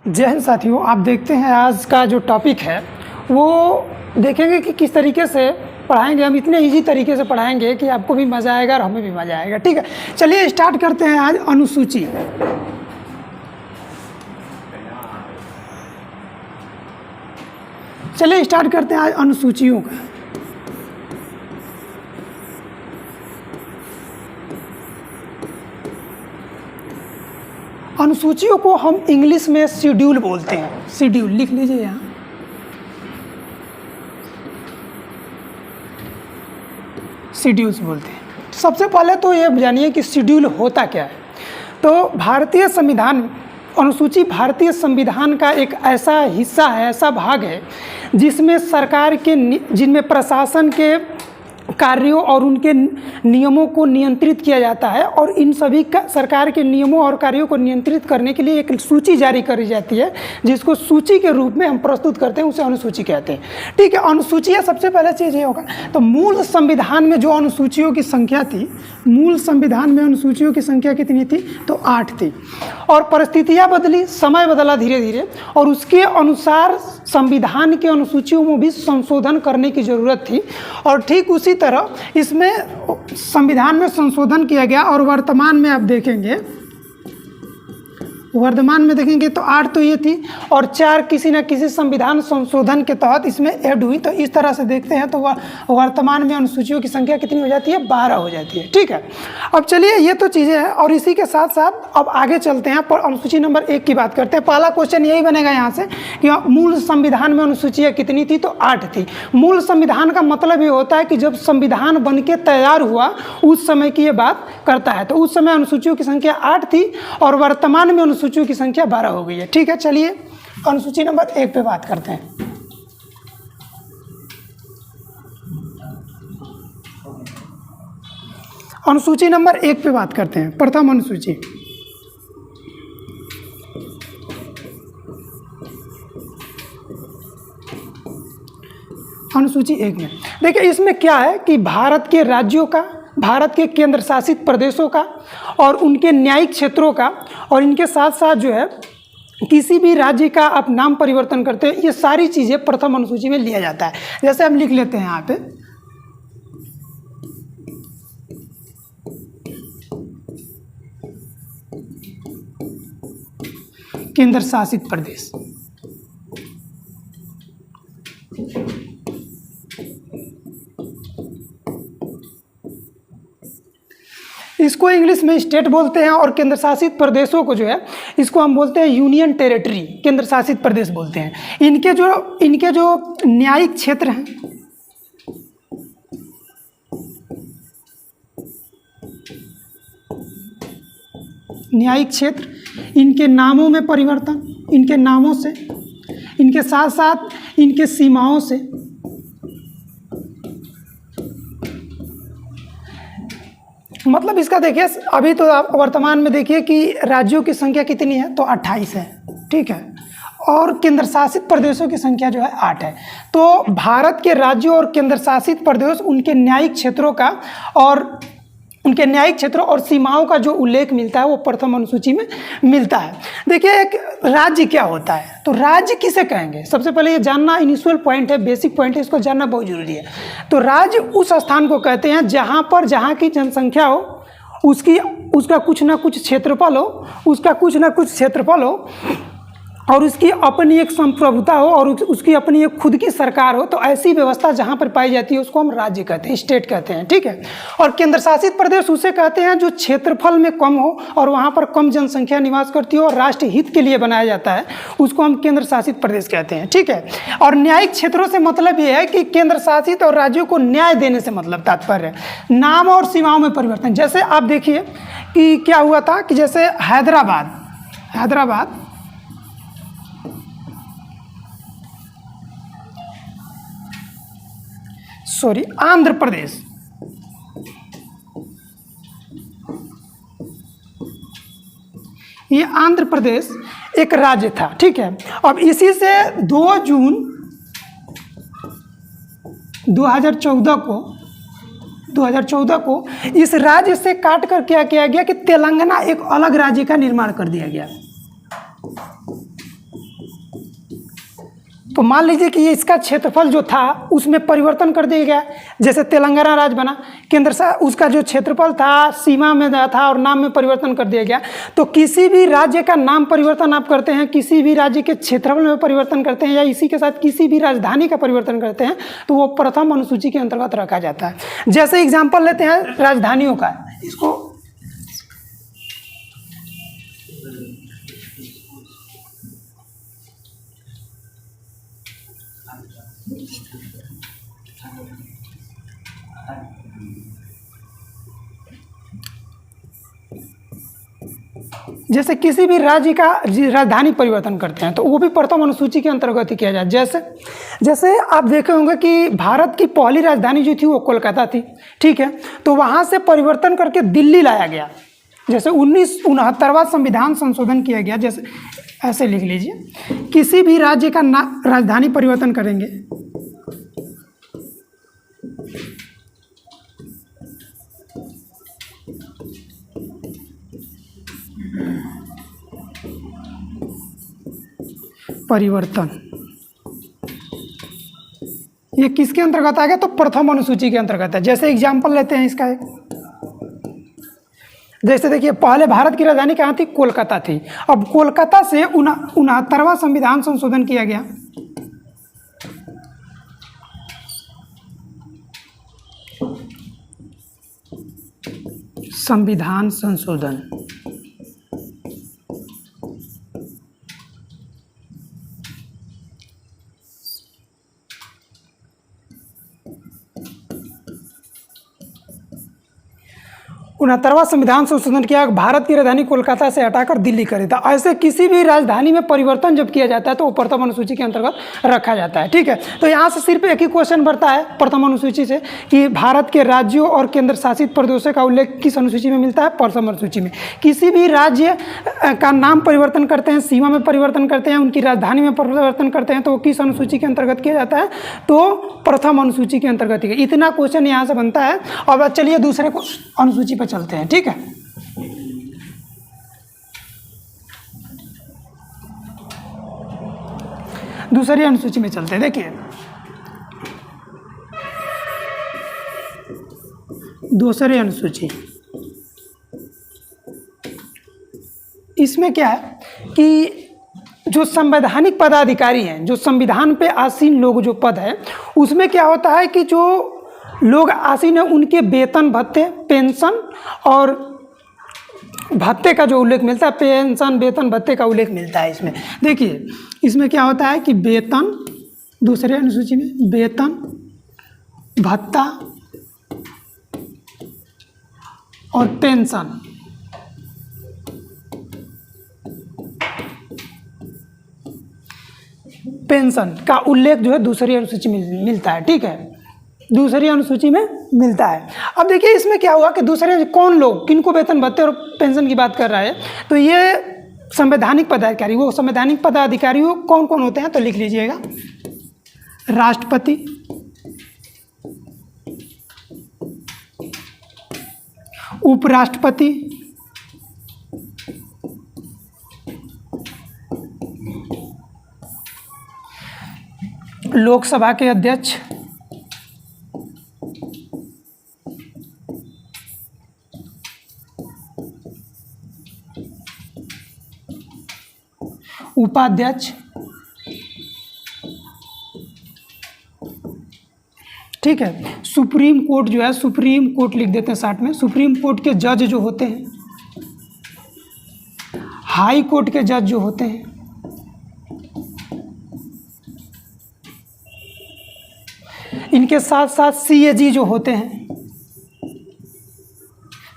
जय हिंद साथियों, आप देखते हैं आज का जो टॉपिक है वो देखेंगे कि किस तरीके से पढ़ाएंगे। हम इतने इजी तरीके से पढ़ाएंगे कि आपको भी मज़ा आएगा और हमें भी मज़ा आएगा। ठीक है, चलिए स्टार्ट करते हैं आज अनुसूची। चलिए स्टार्ट करते हैं आज अनुसूचियों का। अनुसूचियों को हम इंग्लिश में शेड्यूल बोलते हैं। शेड्यूल लिख लीजिए यहाँ, शेड्यूल्स बोलते हैं। सबसे पहले तो ये जानिए कि शेड्यूल होता क्या है। तो भारतीय संविधान, अनुसूची भारतीय संविधान का एक ऐसा हिस्सा है, ऐसा भाग है जिसमें सरकार के, जिनमें प्रशासन के कार्यों और उनके नियमों को नियंत्रित किया जाता है। और इन सभी का सरकार के नियमों और कार्यों को नियंत्रित करने के लिए एक सूची जारी करी जाती है, जिसको सूची के रूप में हम प्रस्तुत करते हैं, उसे अनुसूची कहते हैं। ठीक है, अनुसूचियाँ सबसे पहले चीज़ ये होगा, तो मूल संविधान में जो अनुसूचियों की संख्या थी, मूल संविधान में अनुसूचियों की संख्या कितनी थी? तो 8 थी। और परिस्थितियाँ बदली, समय बदला धीरे धीरे, और उसके अनुसार संविधान के अनुसूचियों में भी संशोधन करने की ज़रूरत थी। और ठीक उसी तरह इसमें संविधान में संशोधन किया गया। और वर्तमान में आप देखेंगे, वर्तमान में देखेंगे तो 8 तो ये थी और 4 किसी न किसी संविधान संशोधन के तहत इसमें ऐड हुई। तो इस तरह से देखते हैं तो वर्तमान में अनुसूचियों की संख्या कितनी हो जाती है? 12 हो जाती है। ठीक है, अब चलिए ये तो चीज़ें हैं। और इसी के साथ साथ अब आगे चलते हैं, पर अनुसूची नंबर 1 की बात करते हैं। पहला क्वेश्चन यही बनेगा यहाँ से कि मूल संविधान में अनुसूचियाँ कितनी थी? तो 8 थी। मूल संविधान का मतलब ये होता है कि जब संविधान बन के तैयार हुआ उस समय की ये बात करता है। तो उस समय अनुसूचियों की संख्या 8 थी और वर्तमान में अनुसूचियों की संख्या 12 हो गई है। ठीक है, चलिए अनुसूची नंबर 1 पे बात करते हैं। अनुसूची नंबर 1 पे बात करते हैं। प्रथम अनुसूची, अनुसूची 1 में देखिए, इसमें क्या है कि भारत के राज्यों का, भारत के केंद्र शासित प्रदेशों का और उनके न्यायिक क्षेत्रों का, और इनके साथ साथ जो है किसी भी राज्य का आप नाम परिवर्तन करते हैं, ये सारी चीज़ें प्रथम अनुसूची में लिया जाता है। जैसे हम लिख लेते हैं यहाँ पे, केंद्र शासित प्रदेश। इसको इंग्लिश में स्टेट बोलते हैं और केंद्र शासित प्रदेशों को जो है इसको हम बोलते हैं यूनियन टेरिटरी, केंद्र शासित प्रदेश बोलते हैं। इनके जो न्यायिक क्षेत्र हैं, न्यायिक क्षेत्र, इनके नामों में परिवर्तन, इनके नामों से, इनके साथ साथ इनके सीमाओं से, मतलब इसका देखिए, अभी तो आप वर्तमान में देखिए कि राज्यों की संख्या कितनी है? तो 28 है। ठीक है, और केंद्र शासित प्रदेशों की संख्या जो है 8 है। तो भारत के राज्यों और केंद्र शासित प्रदेश, उनके न्यायिक क्षेत्रों का और उनके न्यायिक क्षेत्रों और सीमाओं का जो उल्लेख मिलता है वो प्रथम अनुसूची में मिलता है। देखिए, एक राज्य क्या होता है? तो राज्य किसे कहेंगे? सबसे पहले ये जानना इनिशियल पॉइंट है, बेसिक पॉइंट है, इसको जानना बहुत जरूरी है। तो राज्य उस स्थान को कहते हैं जहाँ की जनसंख्या हो, उसका कुछ ना कुछ क्षेत्रफल हो, और उसकी अपनी एक संप्रभुता हो और उसकी अपनी एक खुद की सरकार हो। तो ऐसी व्यवस्था जहाँ पर पाई जाती है उसको हम राज्य कहते हैं, स्टेट कहते हैं। ठीक है, और केंद्र शासित प्रदेश उसे कहते हैं जो क्षेत्रफल में कम हो और वहाँ पर कम जनसंख्या निवास करती हो और राष्ट्र हित के लिए बनाया जाता है, उसको हम केंद्र शासित प्रदेश कहते हैं। ठीक है, और न्यायिक क्षेत्रों से मतलब ये है कि केंद्र शासित और राज्यों को न्याय देने से मतलब तात्पर्य है। नाम और सीमाओं में परिवर्तन, जैसे आप देखिए कि क्या हुआ था कि जैसे हैदराबाद आंध्र प्रदेश, ये आंध्र प्रदेश एक राज्य था। ठीक है, अब इसी से 2 जून 2014 को इस राज्य से काट कर क्या किया गया कि तेलंगाना एक अलग राज्य का निर्माण कर दिया गया। तो मान लीजिए कि ये इसका क्षेत्रफल जो था उसमें परिवर्तन कर दिया गया। जैसे तेलंगाना राज्य बना, केंद्र से उसका जो क्षेत्रफल था सीमा में था और नाम में परिवर्तन कर दिया गया। तो किसी भी राज्य का नाम परिवर्तन आप करते हैं, किसी भी राज्य के क्षेत्रफल में परिवर्तन करते हैं, या इसी के साथ किसी भी राजधानी का परिवर्तन करते हैं, तो वो प्रथम अनुसूची के अंतर्गत रखा जाता है। जैसे एग्जाम्पल लेते हैं राजधानियों का, इसको जैसे किसी भी राज्य का राजधानी परिवर्तन करते हैं तो वो भी प्रथम अनुसूची के अंतर्गत ही किया जाए। जैसे आप देखे होंगे कि भारत की पहली राजधानी जो थी वो कोलकाता थी, ठीक है, तो वहाँ से परिवर्तन करके दिल्ली लाया गया। जैसे 1969वां संविधान संशोधन किया गया। जैसे ऐसे लिख लीजिए, किसी भी राज्य का राजधानी परिवर्तन करेंगे परिवर्तन, ये किसके अंतर्गत आ गया? तो प्रथम अनुसूची के अंतर्गत है। जैसे एग्जाम्पल लेते हैं इसका एक, जैसे देखिए पहले भारत की राजधानी कहाँ थी? कोलकाता थी। अब कोलकाता से 69वां संविधान संशोधन किया गया। संविधान संशोधन, उनहत्तरवां संविधान संशोधन किया, भारत की राजधानी कोलकाता से हटाकर दिल्ली कर दिया। ऐसे किसी भी राजधानी में परिवर्तन जब किया जाता है तो वो प्रथम अनुसूची के अंतर्गत रखा जाता है, ठीक है। तो यहाँ से सिर्फ एक ही क्वेश्चन बढ़ता है प्रथम अनुसूची से कि भारत के राज्यों और केंद्र शासित प्रदेशों का उल्लेख किस अनुसूची में मिलता है? प्रथम अनुसूची में। किसी भी राज्य का नाम परिवर्तन करते हैं, सीमा में परिवर्तन करते हैं, उनकी राजधानी में परिवर्तन करते हैं, तो वो किस अनुसूची के अंतर्गत किया जाता है? तो प्रथम अनुसूची के अंतर्गत। इतना क्वेश्चन यहाँ से बनता है। अब चलिए दूसरे अनुसूची पर चलते हैं, ठीक है। दूसरी अनुसूची में चलते हैं। देखिए दूसरी अनुसूची, इसमें क्या है कि जो संवैधानिक पदाधिकारी हैं, जो संविधान पे आसीन लोग जो पद है, उसमें क्या होता है कि जो लोग आसीन है उनके वेतन भत्ते, पेंशन और भत्ते का जो उल्लेख मिलता है, पेंशन वेतन भत्ते का उल्लेख मिलता है इसमें। देखिए इसमें क्या होता है कि वेतन, दूसरे अनुसूची में वेतन, भत्ता और पेंशन, पेंशन का उल्लेख जो है दूसरी अनुसूची में मिलता है, ठीक है, दूसरी अनुसूची में मिलता है। अब देखिए इसमें क्या हुआ कि दूसरे कौन लोग किनको वेतन भत्ते और पेंशन की बात कर रहा है, तो ये संवैधानिक पदाधिकारी, वो संवैधानिक पदाधिकारी कौन कौन होते हैं? तो लिख लीजिएगा, राष्ट्रपति, उपराष्ट्रपति, लोकसभा के अध्यक्ष, उपाध्यक्ष, ठीक है। सुप्रीम कोर्ट जो है, सुप्रीम कोर्ट लिख देते हैं साथ में, सुप्रीम कोर्ट के जज जो होते हैं, हाई कोर्ट के जज जो होते हैं, इनके साथ साथ सीएजी जो होते हैं।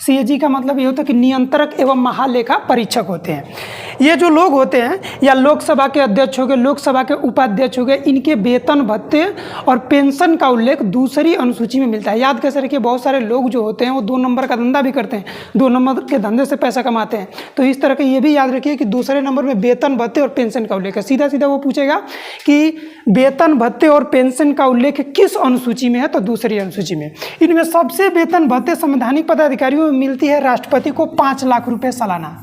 सीएजी का मतलब ये होता है कि नियंत्रक एवं महालेखा परीक्षक होते हैं। ये जो लोग होते हैं, या लोकसभा के अध्यक्ष हो गए, लोकसभा के उपाध्यक्ष हो गए, इनके वेतन भत्ते और पेंशन का उल्लेख दूसरी अनुसूची में मिलता है। याद कैसे रखिए, बहुत सारे लोग जो होते हैं वो 2 नंबर का धंधा भी करते हैं, 2 नंबर के धंधे से पैसा कमाते हैं। तो इस तरह के ये भी याद रखिए कि दूसरे नंबर में वेतन भत्ते और पेंशन का उल्लेख है। सीधा सीधा वो पूछेगा कि वेतन भत्ते और पेंशन का उल्लेख किस अनुसूची में है? तो दूसरी अनुसूची में। इनमें सबसे वेतन भत्ते संवैधानिक पदाधिकारियों में मिलती है राष्ट्रपति को 5 लाख रुपये सालाना।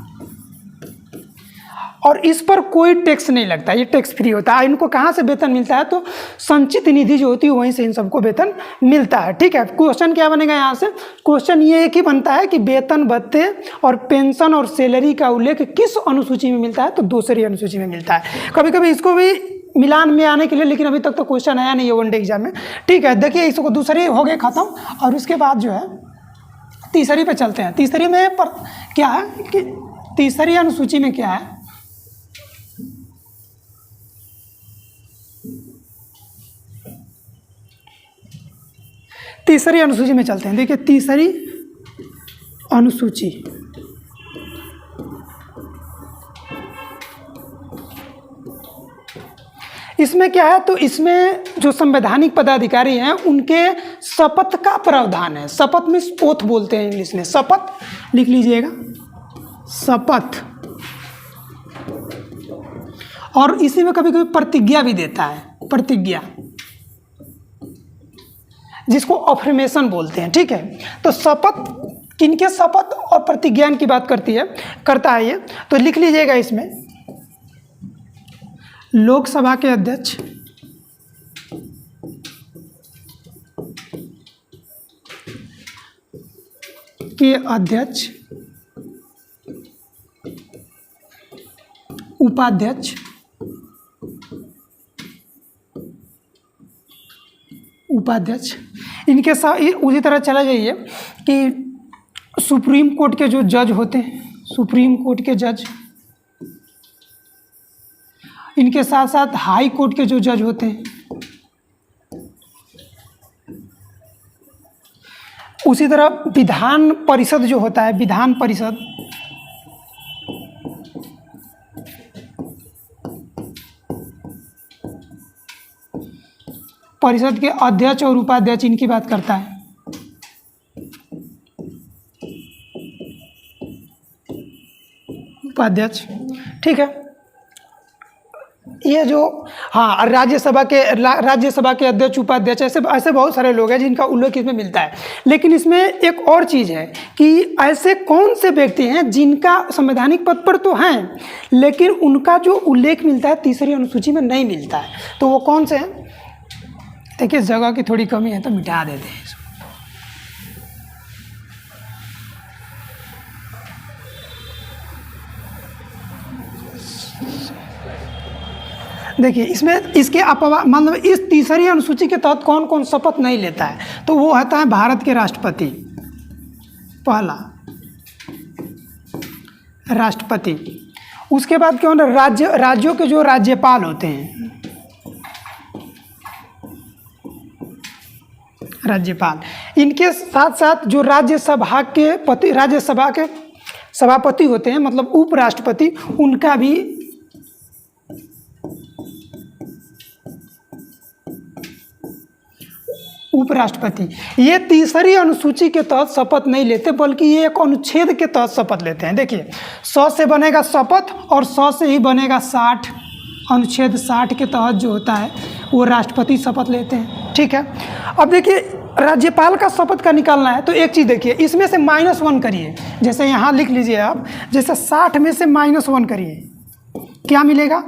और इस पर कोई टैक्स नहीं लगता, ये टैक्स फ्री होता है। इनको कहाँ से वेतन मिलता है? तो संचित निधि जो होती है वहीं से इन सबको वेतन मिलता है। ठीक है, क्वेश्चन क्या बनेगा यहाँ से? क्वेश्चन ये एक ही बनता है कि वेतन भत्ते और पेंशन और सैलरी का उल्लेख किस अनुसूची में मिलता है? तो दूसरी अनुसूची में मिलता है। कभी कभी इसको भी मिलान में आने के लिए, लेकिन अभी तक तो क्वेश्चन आया नहीं है वनडे एग्जाम में। ठीक है, देखिए इसको दूसरी हो गए खत्म, और उसके बाद जो है तीसरी पे चलते हैं। तीसरी में पर क्या है कि तीसरी अनुसूची में क्या है? तीसरी अनुसूची में चलते हैं। देखिए तीसरी अनुसूची, इसमें क्या है? तो इसमें जो संवैधानिक पदाधिकारी हैं उनके शपथ का प्रावधान है। शपथ में ओथ बोलते हैं इंग्लिश में, शपथ लिख लीजिएगा, शपथ। और इसी में कभी कभी प्रतिज्ञा भी देता है, प्रतिज्ञा, जिसको अफर्मेशन बोलते हैं। ठीक है, तो शपथ, किनके शपथ और प्रतिज्ञान की बात करता है ये, तो लिख लीजिएगा इसमें लोकसभा के अध्यक्ष, उपाध्यक्ष, इनके साथ उसी तरह चला जाइए कि सुप्रीम कोर्ट के जो जज होते हैं, सुप्रीम कोर्ट के जज, इनके साथ साथ हाई कोर्ट के जो जज होते हैं, उसी तरह विधान परिषद जो होता है, विधान परिषद, परिषद के अध्यक्ष और उपाध्यक्ष, इनकी बात करता है। उपाध्यक्ष, ठीक है। ये जो हाँ राज्यसभा के अध्यक्ष, उपाध्यक्ष, ऐसे बहुत सारे लोग हैं जिनका उल्लेख इसमें मिलता है। लेकिन इसमें एक और चीज़ है कि ऐसे कौन से व्यक्ति हैं जिनका संवैधानिक पद पर तो हैं, लेकिन उनका जो उल्लेख मिलता है तीसरी अनुसूची में नहीं मिलता है। तो वो कौन से हैं? देखिए जगह की थोड़ी कमी है तो मिटा देते हैं इसको। देखिए इसमें इसके अपवा मतलब इस तीसरी अनुसूची के तहत कौन कौन शपथ नहीं लेता है, तो वो होता है भारत के राष्ट्रपति, पहला राष्ट्रपति। उसके बाद क्या होता है? राज्यों के जो राज्यपाल होते हैं, राज्यपाल। इनके साथ साथ जो राज्यसभा के सभापति होते हैं, मतलब उपराष्ट्रपति, उनका भी उपराष्ट्रपति, ये तीसरी अनुसूची के तहत शपथ नहीं लेते, बल्कि ये एक अनुच्छेद के तहत शपथ लेते हैं। देखिए 100 से बनेगा शपथ और 100 से ही बनेगा 60। अनुच्छेद 60 के तहत जो होता है वो राष्ट्रपति शपथ लेते हैं। ठीक है, अब देखिए राज्यपाल का शपथ का निकालना है तो एक चीज़ देखिए, इसमें से -1 करिए। जैसे यहाँ लिख लीजिए आप, जैसे 60 में से -1 करिए, क्या मिलेगा?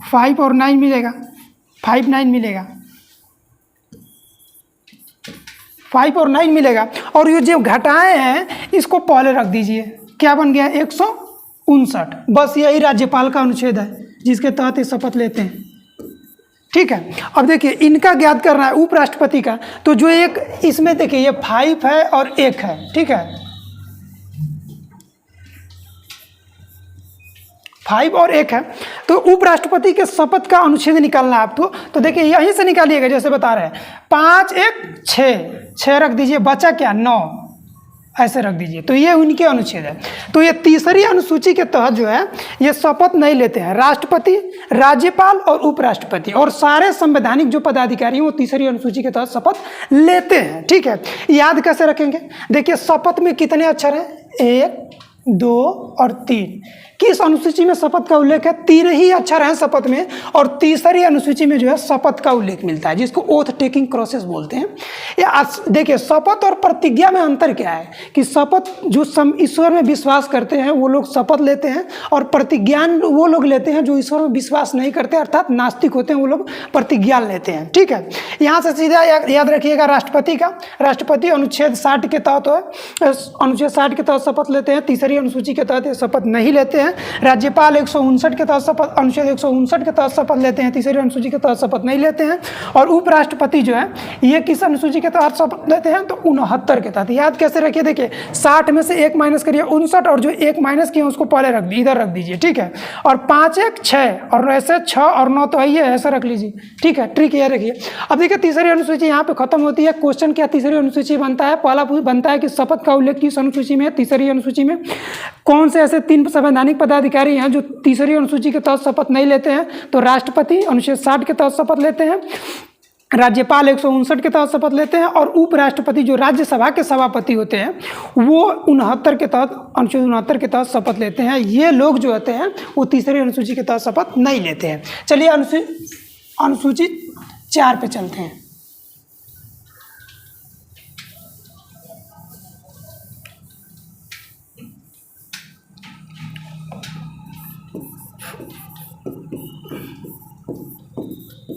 5 और 9 मिलेगा, 5 9 मिलेगा, 5 और 9 मिलेगा। और ये जो घटाए हैं इसको पहले रख दीजिए, क्या बन गया? 159। बस यही राज्यपाल का अनुच्छेद है जिसके तहत ये शपथ लेते हैं। ठीक है, अब देखिए इनका ज्ञात करना है उपराष्ट्रपति का, तो जो एक इसमें देखिए ये 5 है और 1 है। ठीक है, 5 और 1 है, तो उपराष्ट्रपति के शपथ का अनुच्छेद निकालना है आपको। तो देखिए यहीं से निकालिएगा, जैसे बता रहे हैं 5 1 6 रख दीजिए, बचा क्या? 9, ऐसे रख दीजिए। तो ये उनके अनुच्छेद है। तो ये तीसरी अनुसूची के तहत जो है ये शपथ नहीं लेते हैं राष्ट्रपति, राज्यपाल और उपराष्ट्रपति, और सारे संवैधानिक जो पदाधिकारी हैं वो तीसरी अनुसूची के तहत शपथ लेते हैं। ठीक है, याद कैसे रखेंगे? देखिए शपथ में कितने अक्षर हैं? 1 2 और 3। किस अनुसूची में शपथ का उल्लेख है? 3 ही अक्षर हैं शपथ में, और तीसरी अनुसूची में जो है शपथ का उल्लेख मिलता है, जिसको ओथ टेकिंग प्रोसेस बोलते हैं। या देखिए, शपथ और प्रतिज्ञा में अंतर क्या है कि शपथ जो ईश्वर में विश्वास करते हैं वो लोग शपथ लेते हैं, और प्रतिज्ञा वो लोग लेते हैं जो ईश्वर में विश्वास नहीं करते, अर्थात नास्तिक होते हैं, वो लोग प्रतिज्ञा लेते हैं। ठीक है, यहाँ से सीधा याद रखिएगा राष्ट्रपति का। राष्ट्रपति अनुच्छेद 60 के तहत अनुच्छेद 60 के तहत शपथ लेते हैं, तीसरी अनुसूची के तहत शपथ नहीं लेते हैं। राज्यपाल 159 के तहत शपथ, अनुच्छेद 159 के तहत शपथ लेते हैं, तीसरी अनुसूची के तहत शपथ नहीं लेते हैं। और उपराष्ट्रपति जो है ये किस अनुसूची के तहत शपथ लेते हैं? तो 69 के तहत। याद कैसे रखिए, देखिए 60 में से 1 माइनस करिए 59, और जो 1 माइनस किया उसको पहले रख दी, इधर रख दीजिए। ठीक है, और 5 1 6, और ऐसे 6 और 9 तो है, ऐसा रख लीजिए। ठीक है, ट्रिक ये रखिए। अब देखिए तीसरी अनुसूची यहाँ पे खत्म होती है। क्वेश्चन क्या तीसरी अनुसूची बनता है? पहला बनता है कि शपथ का उल्लेख किस अनुसूची में है? तीसरी अनुसूची में। कौन से ऐसे 3 संवैधानिक पदाधिकारी हैं जो तीसरी अनुसूची के तहत शपथ नहीं लेते हैं? तो राष्ट्रपति अनुच्छेद 60 के तहत शपथ लेते हैं, राज्यपाल 159 के तहत शपथ लेते हैं, और उपराष्ट्रपति जो राज्यसभा के सभापति होते हैं वो 69 के तहत, अनुच्छेद 69 के तहत शपथ लेते हैं। ये लोग जो होते हैं वो तीसरी अनुसूची के तहत शपथ नहीं लेते हैं। चलिए अनुसूची 4 पे चलते हैं।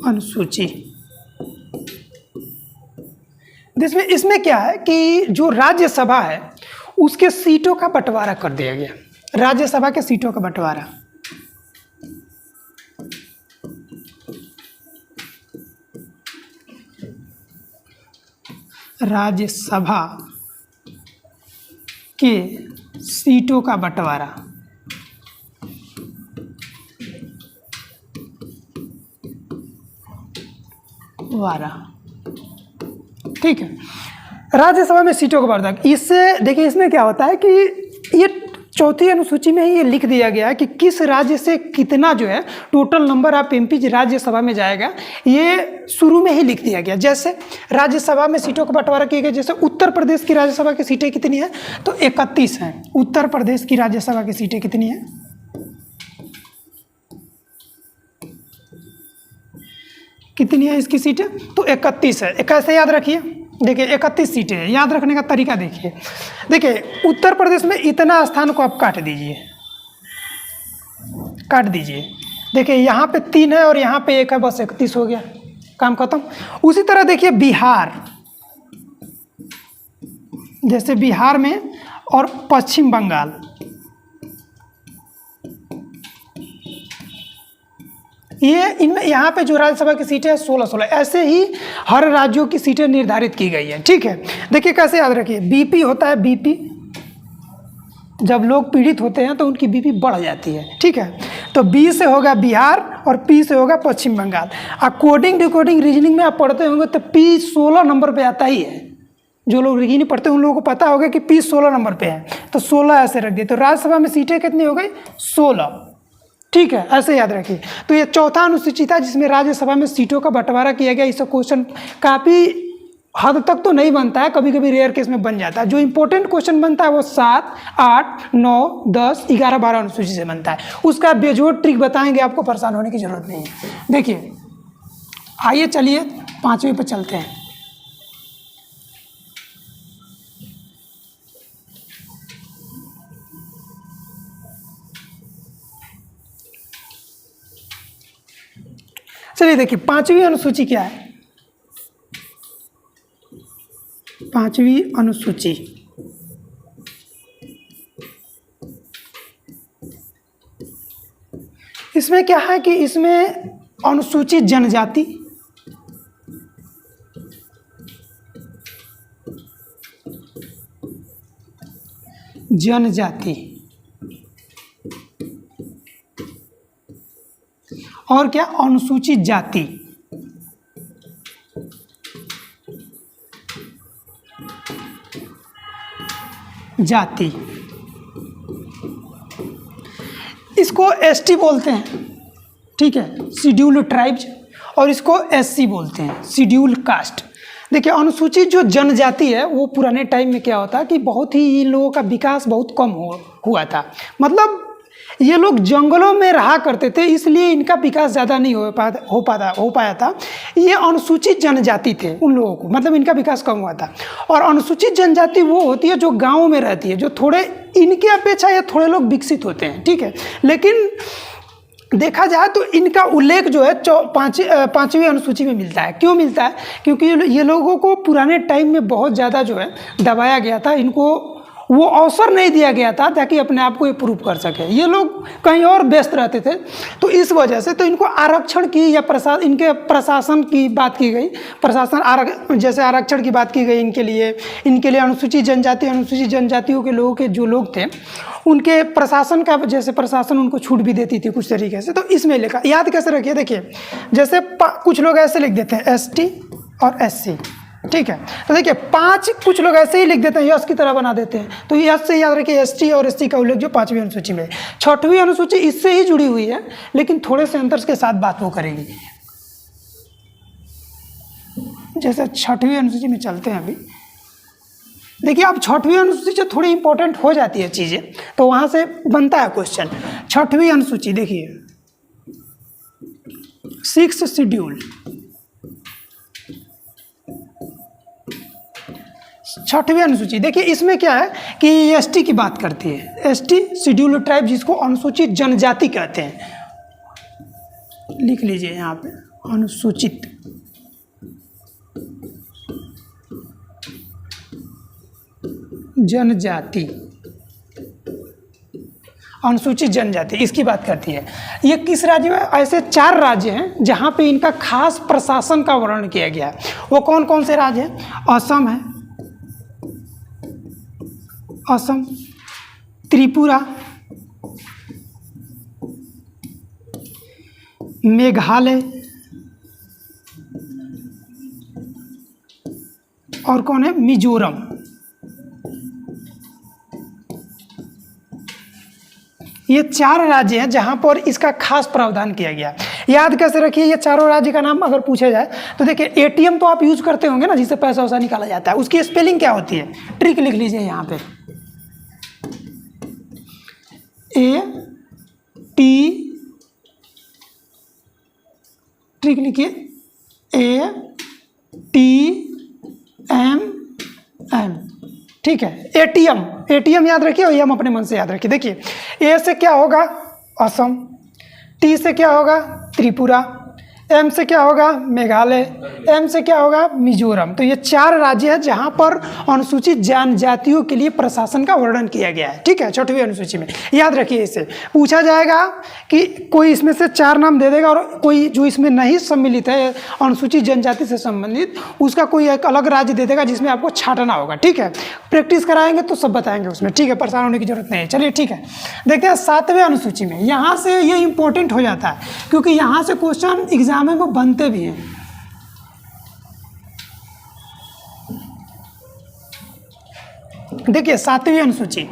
अनुसूची इसमें क्या है कि जो राज्यसभा है उसके सीटों का बंटवारा कर दिया गया। राज्यसभा के सीटों का बंटवारा, राज्यसभा के सीटों का बंटवारा ठीक है, राज्यसभा में सीटों का बंटवारा। इससे देखिए इसमें क्या होता है कि ये चौथी अनुसूची में ही ये लिख दिया गया है कि किस राज्य से कितना जो है total number of MP Rajya Sabha में जाएगा, ये शुरू में ही लिख दिया गया। जैसे राज्यसभा में सीटों का बंटवारा किया गया, जैसे उत्तर प्रदेश की राज्यसभा की सीटें कितनी हैं? तो 31 हैं। उत्तर प्रदेश की राज्यसभा की सीटें कितनी हैं? कितनी है इसकी सीटें? तो 31 है। कैसे याद रखिए, देखिए 31 सीटें हैं। याद रखने का तरीका देखिए, उत्तर प्रदेश में इतना स्थान को आप काट दीजिए। देखिए यहाँ पे 3 है और यहाँ पे 1 है, बस 31 हो गया, काम खत्म। उसी तरह देखिए बिहार, जैसे बिहार में और पश्चिम बंगाल, ये इनमें यहाँ पे जो राज्यसभा की सीटें हैं 16-16, ऐसे ही हर राज्यों की सीटें निर्धारित की गई हैं। ठीक है, देखिए कैसे याद रखिए, बीपी होता है, बीपी जब लोग पीड़ित होते हैं तो उनकी बीपी बढ़ जाती है। ठीक है, तो बी से होगा बिहार और पी से होगा पश्चिम बंगाल। कोडिंग डिकोडिंग रीजनिंग में आप पढ़ते होंगे तो पी 16 नंबर पे आता ही है। जो लोग रीजनिंग पढ़ते हैं उन लोगों को पता होगा कि पी 16 नंबर पे है, तो 16 ऐसे रख दिए। तो राज्यसभा में सीटें कितनी हो गई? 16। ठीक है, ऐसे याद रखिए। तो ये चौथा अनुसूची था जिसमें राज्यसभा में सीटों का बंटवारा किया गया। इसका क्वेश्चन काफ़ी हद तक तो नहीं बनता है, कभी कभी रेयर केस में बन जाता है। जो इंपॉर्टेंट क्वेश्चन बनता है वो 7, 8, 9, 10, 11, 12 अनुसूची से बनता है। उसका बेजोड़ ट्रिक बताएंगे, आपको परेशान होने की जरूरत नहीं है। देखिए आइए चलिए 5वीं पर चलते हैं। चलिए देखिए 5वीं अनुसूची क्या है। 5वीं अनुसूची इसमें क्या है कि इसमें अनुसूचित जनजाति, और क्या अनुसूचित जाति, इसको एसटी बोलते हैं। ठीक है, शेड्यूल्ड ट्राइब्स, और इसको एससी बोलते हैं, शेड्यूल्ड कास्ट। देखिए अनुसूचित जो जनजाति है वो पुराने टाइम में क्या होता है कि बहुत ही इन लोगों का विकास बहुत कम हुआ था। मतलब ये लोग जंगलों में रहा करते थे, इसलिए इनका विकास ज़्यादा नहीं हो पाया था। ये अनुसूचित जनजाति थे, उन लोगों को मतलब इनका विकास कम हुआ था। और अनुसूचित जनजाति वो होती है जो गाँव में रहती है, जो थोड़े इनके अपेक्षा ये थोड़े लोग विकसित होते हैं, ठीक है। लेकिन देखा जाए तो इनका उल्लेख जो है पाँचवीं अनुसूची में मिलता है। क्यों मिलता है? क्योंकि ये लोगों को पुराने टाइम में बहुत ज़्यादा जो है दबाया गया था, इनको वो अवसर नहीं दिया गया था ताकि अपने आप को ये प्रूव कर सके। ये लोग कहीं और व्यस्त रहते थे, तो इस वजह से तो इनको आरक्षण की या इनके प्रशासन की बात की गई। जैसे आरक्षण की बात की गई इनके लिए अनुसूचित जनजातियों के लोगों के जो लोग थे उनके प्रशासन का, जैसे प्रशासन उनको छूट भी देती थी कुछ तरीके से। तो इसमें लिखा, याद कैसे रखिए, देखिए जैसे कुछ लोग ऐसे लिख देते हैं ST और SC, ठीक है। तो देखिए 5 कुछ लोग ऐसे ही लिख देते हैं, यस की तरह बना देते हैं। तो यस से याद रखिए ST और SC का उल्लेख जो 5वीं अनुसूची में। 6वीं अनुसूची इससे ही जुड़ी हुई है, लेकिन थोड़े से अंतर के साथ बात वो करेगी। जैसे 6वीं अनुसूची में चलते हैं अभी। देखिए अब 6वीं अनुसूची से थोड़ी इंपॉर्टेंट हो जाती है चीज़ें, तो वहाँ से बनता है क्वेश्चन। 6वीं अनुसूची देखिए, 6th शेड्यूल। 6वीं अनुसूची देखिए, इसमें क्या है कि ST की बात करती है। ST शेड्यूल्ड ट्राइब, जिसको अनुसूचित जनजाति कहते हैं। लिख लीजिए यहाँ पे, अनुसूचित जनजाति, अनुसूचित जनजाति इसकी बात करती है। ये किस राज्य में? ऐसे 4 राज्य हैं जहाँ पे इनका खास प्रशासन का वर्णन किया गया है। वो कौन कौन से राज्य हैं? असम है, असम, त्रिपुरा, मेघालय और कौन है? मिजोरम। ये 4 राज्य हैं जहां पर इसका खास प्रावधान किया गया। याद कैसे रखिए, ये चारों राज्य का नाम अगर पूछा जाए तो देखिए ATM तो आप यूज करते होंगे ना, जिससे पैसा वैसा निकाला जाता है। उसकी स्पेलिंग क्या होती है? ट्रिक लिख लीजिए यहाँ पे, AT, ट्रिक लिखिए ATM, ठीक है। ATM याद रखिए और एम अपने मन से याद रखिए। देखिए A से क्या होगा? असम, T से क्या होगा? त्रिपुरा, M से क्या होगा? मेघालय, M से क्या होगा? मिजोरम। तो ये 4 राज्य हैं जहां पर अनुसूचित जनजातियों के लिए प्रशासन का वर्णन किया गया है, ठीक है, 6वीं अनुसूची में। याद रखिए, इसे पूछा जाएगा कि कोई इसमें से 4 नाम दे देगा और कोई जो इसमें नहीं सम्मिलित है अनुसूचित जनजाति से संबंधित, उसका कोई एक अलग राज्य दे देगा जिसमें आपको छांटना होगा, ठीक है। प्रैक्टिस कराएंगे तो सब बताएंगे उसमें, ठीक है, परेशान होने की जरूरत नहीं है। चलिए ठीक है, देखते हैं 7वें अनुसूची में। यहाँ से ये इंपॉर्टेंट हो जाता है क्योंकि यहाँ से क्वेश्चन एग्जाम में वो बनते भी हैं। देखिए 7वीं अनुसूची,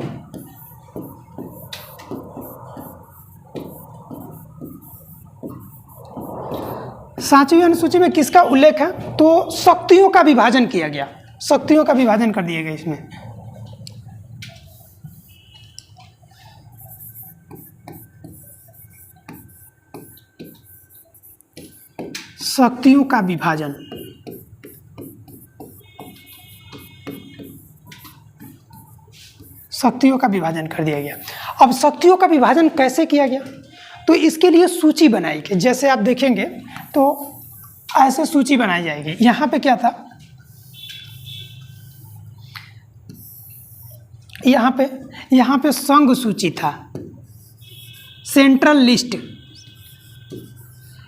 सातवीं अनुसूची में किसका उल्लेख है? तो शक्तियों का विभाजन किया गया, शक्तियों का विभाजन कर दिया गया इसमें। शक्तियों का विभाजन, शक्तियों का विभाजन कर दिया गया। अब शक्तियों का विभाजन कैसे किया गया? तो इसके लिए सूची बनाई गई। जैसे आप देखेंगे तो ऐसे सूची बनाई जाएगी। यहाँ पे क्या था? यहाँ पे संघ सूची था, सेंट्रल लिस्ट,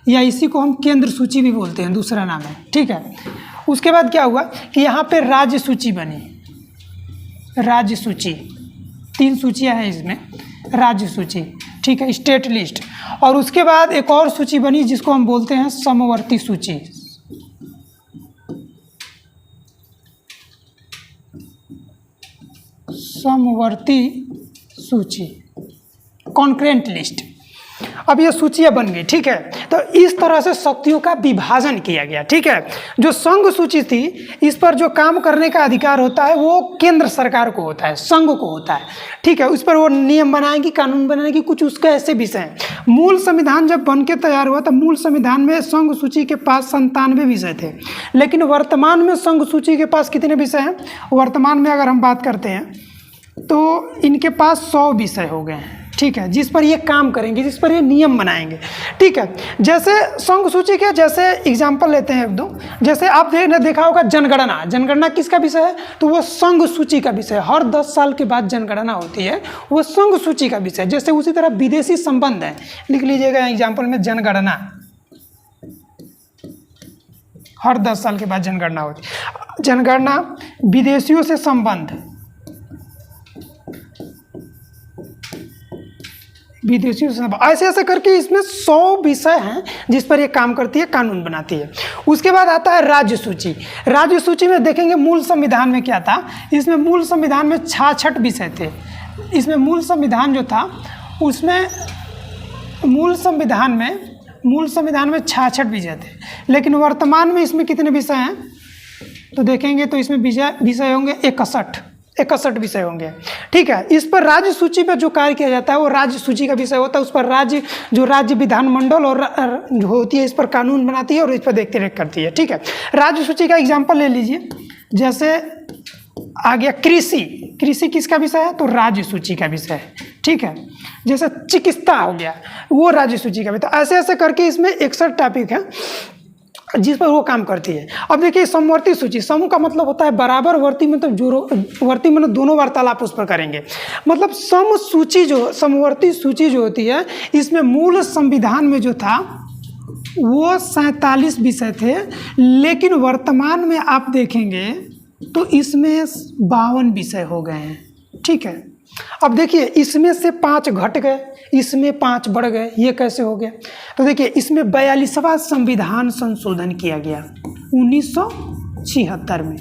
या इसी को हम केंद्र सूची भी बोलते हैं, दूसरा नाम है, ठीक है। उसके बाद क्या हुआ कि यहाँ पे राज्य सूची बनी, राज्य सूची, 3 सूचियाँ हैं इसमें, राज्य सूची, ठीक है, स्टेट लिस्ट। और उसके बाद एक और सूची बनी जिसको हम बोलते हैं समवर्ती सूची, समवर्ती सूची, कॉन्करेंट लिस्ट। अब ये सूचियाँ बन गई, ठीक है। तो इस तरह से शक्तियों का विभाजन किया गया, ठीक है। जो संघ सूची थी, इस पर जो काम करने का अधिकार होता है वो केंद्र सरकार को होता है, संघ को होता है, ठीक है। उस पर वो नियम बनाएगी, कानून बनाएगी, कुछ उसका ऐसे विषय हैं। मूल संविधान जब बन के तैयार हुआ तो मूल संविधान में संघ सूची के पास 97 विषय थे, लेकिन वर्तमान में संघ सूची के पास कितने विषय हैं? वर्तमान में अगर हम बात करते हैं तो इनके पास 100 विषय हो गए हैं, ठीक है, जिस पर ये काम करेंगे, जिस पर ये नियम बनाएंगे, ठीक है। जैसे संघ सूची के जैसे एग्जाम्पल लेते हैं एक दो, जैसे आप देखा होगा जनगणना। जनगणना किसका विषय है? तो वो संघ सूची का विषय है। हर 10 साल के बाद जनगणना होती है, वो संघ सूची का विषय है। जैसे उसी तरह विदेशी संबंध है, लिख लीजिएगा एग्जाम्पल में जनगणना, हर 10 साल के बाद जनगणना होती है। जनगणना, विदेशियों से संबंध, विदेशियों से ऐसे ऐसे करके इसमें 100 विषय हैं जिस पर ये काम करती है, कानून बनाती है। उसके बाद आता है राज्य सूची। राज्य सूची में देखेंगे मूल संविधान में क्या था। इसमें मूल संविधान में 66 विषय थे। इसमें मूल संविधान जो था उसमें मूल संविधान में 66 विषय थे, लेकिन वर्तमान में इसमें कितने विषय हैं तो देखेंगे तो इसमें विषय होंगे 61 विषय होंगे, ठीक है। इस पर राज्य सूची पर जो कार्य किया जाता है वो राज्य सूची का विषय होता है। उस पर राज्य विधानमंडल और जो होती है इस पर कानून बनाती है और इस पर देख रेख करती है, ठीक है। राज्य सूची का एग्जाम्पल ले लीजिए, जैसे आ गया कृषि किसका विषय है? तो राज्य सूची का विषय है, ठीक है। जैसे चिकित्सा हो गया, वो राज्य सूची का विषय। तो ऐसे ऐसे करके इसमें 61 टॉपिक है जिस पर वो काम करती है। अब देखिए समवर्ती सूची, समूह का मतलब होता है बराबर, वर्ती मतलब वर्ती मतलब दोनों वार्तालाप उस पर करेंगे। मतलब समवर्ती सूची जो होती है, इसमें मूल संविधान में जो था वो 47 विषय थे, लेकिन वर्तमान में आप देखेंगे तो इसमें 52 विषय हो गए हैं, ठीक है। अब देखिए इसमें से 5 घट गए, इसमें 5 बढ़ गए, ये कैसे हो गया? तो देखिए इसमें 42वां संविधान संशोधन किया गया 1976 में,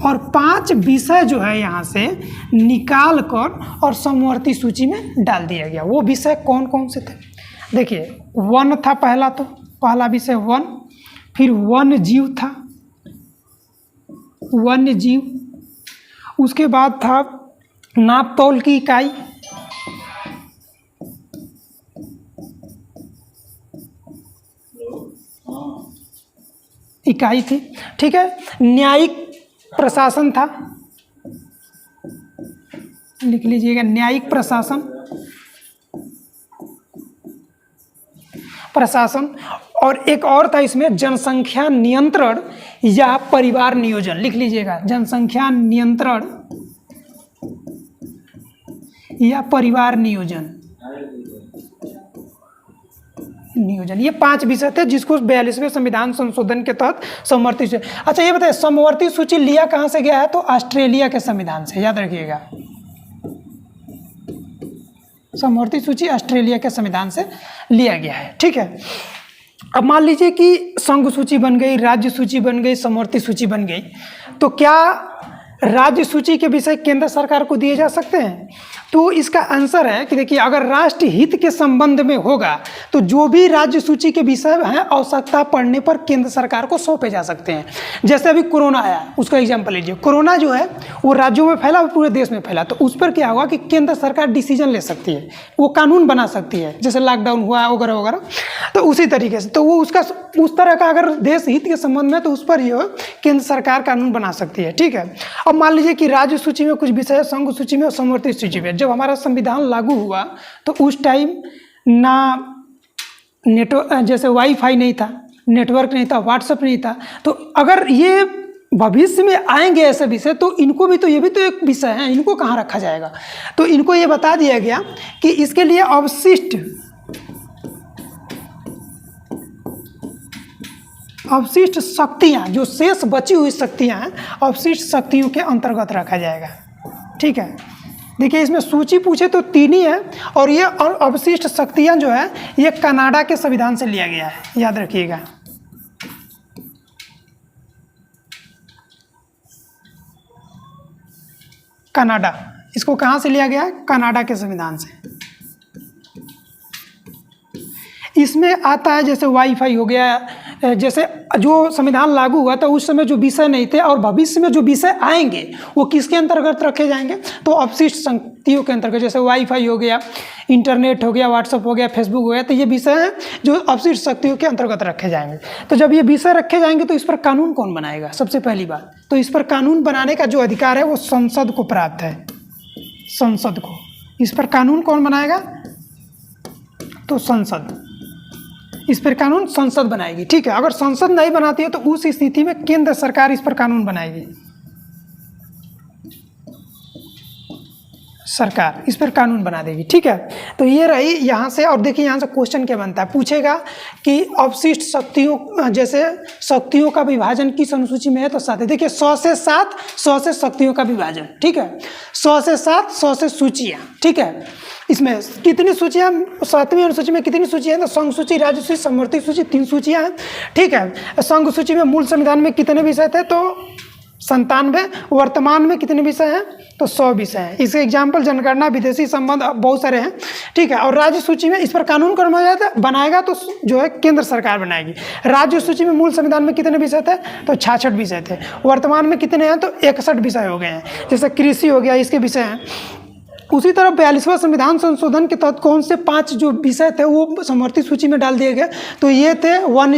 और 5 विषय जो है यहाँ से निकाल कर और समवर्ती सूची में डाल दिया गया। वो विषय कौन कौन से थे? देखिए वन था पहला विषय वन, फिर वन जीव था, वन्य जीव। उसके बाद था नाप तौल की इकाई थी, ठीक है। न्यायिक प्रशासन था, लिख लीजिएगा न्यायिक प्रशासन। और एक और था इसमें जनसंख्या नियंत्रण या परिवार नियोजन, लिख लीजिएगा जनसंख्या नियंत्रण या परिवार नियोजन। ये 5 विषय थे जिसको 42वें संविधान संशोधन के तहत समवर्ती सूची। अच्छा ये बताइए समवर्ती सूची लिया कहाँ से गया है? तो ऑस्ट्रेलिया के संविधान से, याद रखिएगा। समवर्ती सूची ऑस्ट्रेलिया के संविधान से लिया गया है, ठीक है। अब मान लीजिए कि संघ सूची बन गई, राज्य सूची बन गई, समवर्ती सूची बन गई, तो क्या राज्य सूची के विषय केंद्र सरकार को दिए जा सकते हैं? तो इसका आंसर है कि देखिए अगर राष्ट्र हित के संबंध में होगा तो जो भी राज्य सूची के विषय हैं आवश्यकता पड़ने पर केंद्र सरकार को सौंपे जा सकते हैं। जैसे अभी कोरोना आया, उसका एग्जाम्पल लीजिए। कोरोना जो है वो राज्यों में फैला, पूरे देश में फैला, तो उस पर क्या होगा कि केंद्र सरकार डिसीजन ले सकती है, वो कानून बना सकती है, जैसे लॉकडाउन हुआ वगैरह वगैरह। तो उसी तरीके से तो वो उसका उस तरह का अगर देश हित के संबंध में तो उस पर ये केंद्र सरकार कानून बना सकती है, ठीक है। अब मान लीजिए कि राज्य सूची में कुछ विषय है, संघ सूची में और समवर्ती सूची में। जब हमारा संविधान लागू हुआ तो उस टाइम ना नेटवर्क, जैसे वाईफाई नहीं था, नेटवर्क नहीं था, व्हाट्सएप नहीं था, तो अगर ये भविष्य में आएंगे ऐसे विषय तो इनको भी तो, ये भी तो एक विषय है, इनको कहाँ रखा जाएगा? तो इनको ये बता दिया गया कि इसके लिए अवशिष्ट शक्तियाँ, जो शेष बची हुई शक्तियाँ हैं, अवशिष्ट शक्तियों के अंतर्गत रखा जाएगा, ठीक है। देखिए इसमें सूची पूछे तो 3 ही है, और ये अवशिष्ट शक्तियाँ जो है ये कनाडा के संविधान से लिया गया है, याद रखिएगा। कनाडा, इसको कहाँ से लिया गया है? कनाडा के संविधान से। इसमें आता है जैसे वाईफाई हो गया, जैसे जो संविधान लागू हुआ था उस समय जो विषय नहीं थे और भविष्य में जो विषय आएंगे वो किसके अंतर्गत रखे जाएंगे, तो अपशिष्ट शक्तियों के अंतर्गत। जैसे वाईफाई हो गया, इंटरनेट हो गया, व्हाट्सअप हो गया, फेसबुक हो गया, तो ये विषय हैं जो अपशिष्ट शक्तियों के अंतर्गत रखे जाएंगे। तो जब ये विषय रखे जाएंगे तो इस पर कानून कौन बनाएगा, सबसे पहली बात तो इस पर कानून बनाने का जो अधिकार है वो संसद को प्राप्त है, संसद को। इस पर कानून कौन बनाएगा, तो संसद। इस पर कानून संसद बनाएगी, ठीक है। अगर संसद नहीं बनाती है तो उस स्थिति में केंद्र सरकार इस पर कानून बनाएगी, सरकार इस पर कानून बना देगी, ठीक है। तो ये रही यहाँ से। और देखिए यहाँ से क्वेश्चन क्या बनता है, पूछेगा कि अपशिष्ट शक्तियों, जैसे शक्तियों का विभाजन किस अनुसूची में है, तो 7 है। देखिए 100 से 7, 100 से शक्तियों का विभाजन, ठीक है। 100 से 7, 100 से सूचियाँ, ठीक है। इसमें कितनी सूचियाँ, 7वीं अनुसूची में कितनी सूचियाँ हैं, तो संघ सूची, राज्य सूची, समवर्ती सूची, 3 सूचियाँ हैं, ठीक है। संघ सूची में मूल संविधान में कितने विषय थे, तो 97। वर्तमान में कितने विषय हैं, तो 100 विषय हैं। इसके एग्जाम्पल जनगणना, विदेशी संबंध, बहुत सारे हैं, ठीक है। और राज्य सूची में इस पर कानून कौन बनाएगा, तो जो है केंद्र सरकार बनाएगी। राज्य सूची में मूल संविधान में कितने विषय थे, तो 66 विषय थे। वर्तमान में कितने हैं, तो 61 विषय हो गए हैं। जैसे कृषि हो गया, इसके विषय हैं। उसी तरह 42वां संविधान संशोधन के तहत कौन से 5 जो विषय थे वो समवर्ती सूची में डाल दिए गए, तो ये थे वन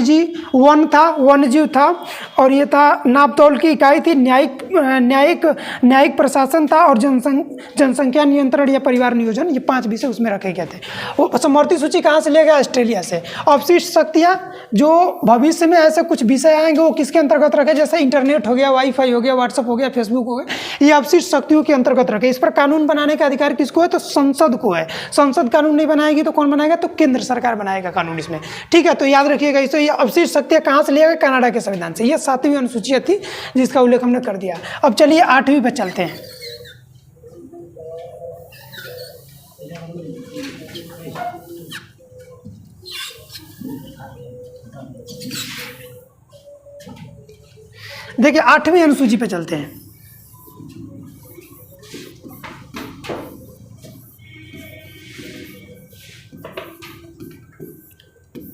था, वन्यजीव था, और ये था नापतोल की इकाई थी, न्यायिक प्रशासन था, और जनसंख्या नियंत्रण या परिवार नियोजन, ये 5 विषय उसमें रखे गए थे। वो समवर्ती सूची कहाँ से लिया गया, ऑस्ट्रेलिया से। अपशिष्ट शक्तियाँ जो भविष्य में ऐसे कुछ विषय आएंगे वो किसके अंतर्गत रखे, जैसे इंटरनेट हो गया, वाईफाई हो गया, व्हाट्सअप हो गया, फेसबुक हो गया, ये अपशिष्ट शक्तियों के अंतर्गत रखे। इस पर कानून बनाने का अधिकार किसको है, तो संसद को है। संसद कानून नहीं बनाएगी तो कौन बनाएगा, तो केंद्र सरकार बनाएगा कानून इसमें, ठीक है। तो याद रखिएगा इसे। ये अपशिष्ट शक्तियाँ कहाँ से लिया गया, कनाडा के संविधान से। ये 7वीं अनुसूची थी जिसका उल्लेख हमने कर दिया। अब चलिए 8वीं पे चलते हैं। देखिए 8वीं अनुसूची पे चलते हैं।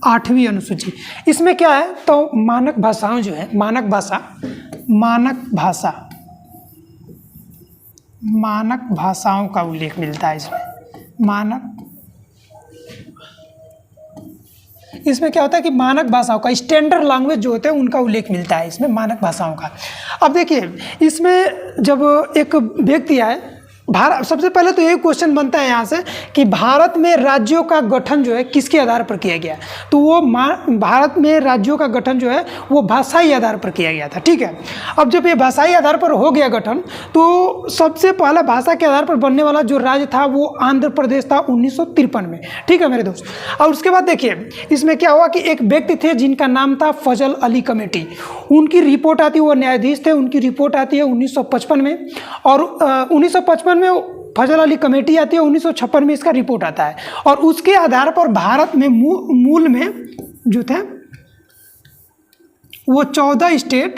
आठवीं अनुसूची, इसमें क्या है, तो मानक भाषाओं जो है, मानक भाषाओं का उल्लेख मिलता है इसमें। इसमें क्या होता है कि मानक भाषाओं का, स्टैंडर्ड लैंग्वेज जो होते हैं उनका उल्लेख मिलता है इसमें, मानक भाषाओं का। अब देखिए इसमें जब एक व्यक्ति आए, भारत, सबसे पहले तो यही क्वेश्चन बनता है यहाँ से कि भारत में राज्यों का गठन जो है किसके आधार पर किया गया, तो वो भारत में राज्यों का गठन जो है वो भाषाई आधार पर किया गया था, ठीक है। अब जब ये भाषाई आधार पर हो गया गठन, तो सबसे पहला भाषा के आधार पर बनने वाला जो राज्य था वो आंध्र प्रदेश था 1953 में, ठीक है मेरे दोस्त। और उसके बाद देखिए इसमें क्या हुआ कि एक व्यक्ति थे जिनका नाम था फजल अली कमेटी, उनकी रिपोर्ट आती है, वो न्यायाधीश थे, उनकी रिपोर्ट आती है 1955 में, और 1955 में फजल अली कमेटी आती है, 1956 में इसका रिपोर्ट आता है। और उसके आधार पर भारत में मूल में जो थे वो 14 स्टेट,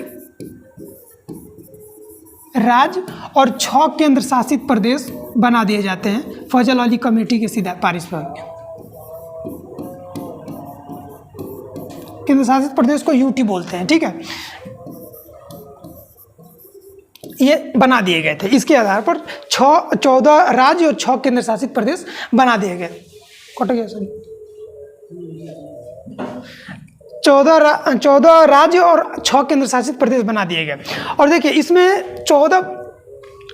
राज्य और 6 केंद्र शासित प्रदेश बना दिए जाते हैं फजल अली कमेटी के सिफारिश पर। केंद्र शासित प्रदेश को यूटी बोलते हैं, ठीक है। ये बना दिए गए थे, इसके आधार पर 14 राज्य और 6 केंद्र शासित प्रदेश बना दिए गए। कट गया सर, 14 राज्य और 6 केंद्र शासित प्रदेश बना दिए गए। और देखिए इसमें 14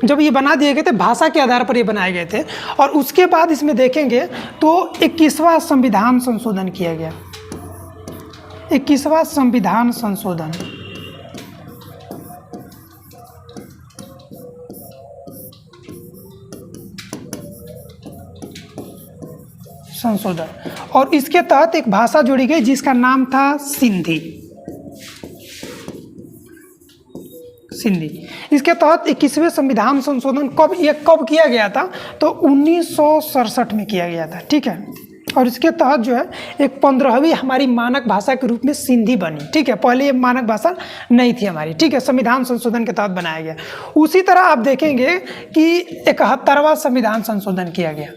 जब ये बना दिए गए थे भाषा के आधार पर ये बनाए गए थे। और उसके बाद इसमें देखेंगे तो 21वां संविधान संशोधन किया गया, 21वां संविधान संशोधन। और इसके तहत एक भाषा जोड़ी गई जिसका नाम था सिंधी। इसके तहत 21वें संविधान संशोधन कब किया गया था, तो 1967 में किया गया था, ठीक है। और इसके तहत जो है एक 15वीं हमारी मानक भाषा के रूप में सिंधी बनी, ठीक है। पहले ये मानक भाषा नहीं थी हमारी, ठीक है। संविधान संशोधन के तहत बनाया गया। उसी तरह आप देखेंगे कि 71वां संविधान संशोधन किया गया,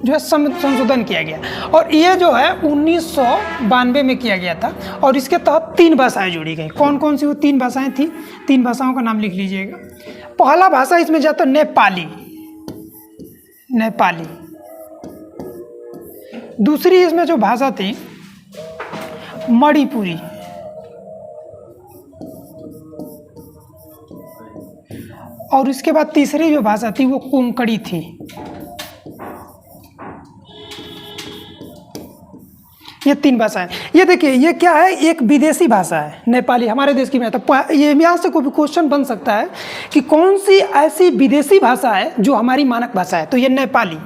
जो है संशोधन किया गया, और ये जो है 1992 में किया गया था, और इसके तहत 3 भाषाएं जोड़ी गई। कौन कौन सी वो 3 भाषाएं थी? 3 भाषाओं का नाम लिख लीजिएगा। पहला भाषा इसमें जाता नेपाली, नेपाली। दूसरी इसमें जो भाषा थी मणिपुरी, और इसके बाद तीसरी जो भाषा थी वो कोंकणी थी। ये 3 भाषाएं। ये देखिए, ये क्या है, एक विदेशी भाषा है नेपाली, हमारे देश की नहीं। तो ये यहाँ से कोई भी क्वेश्चन बन सकता है कि कौन सी ऐसी विदेशी भाषा है जो हमारी मानक भाषा है, तो ये नेपाली।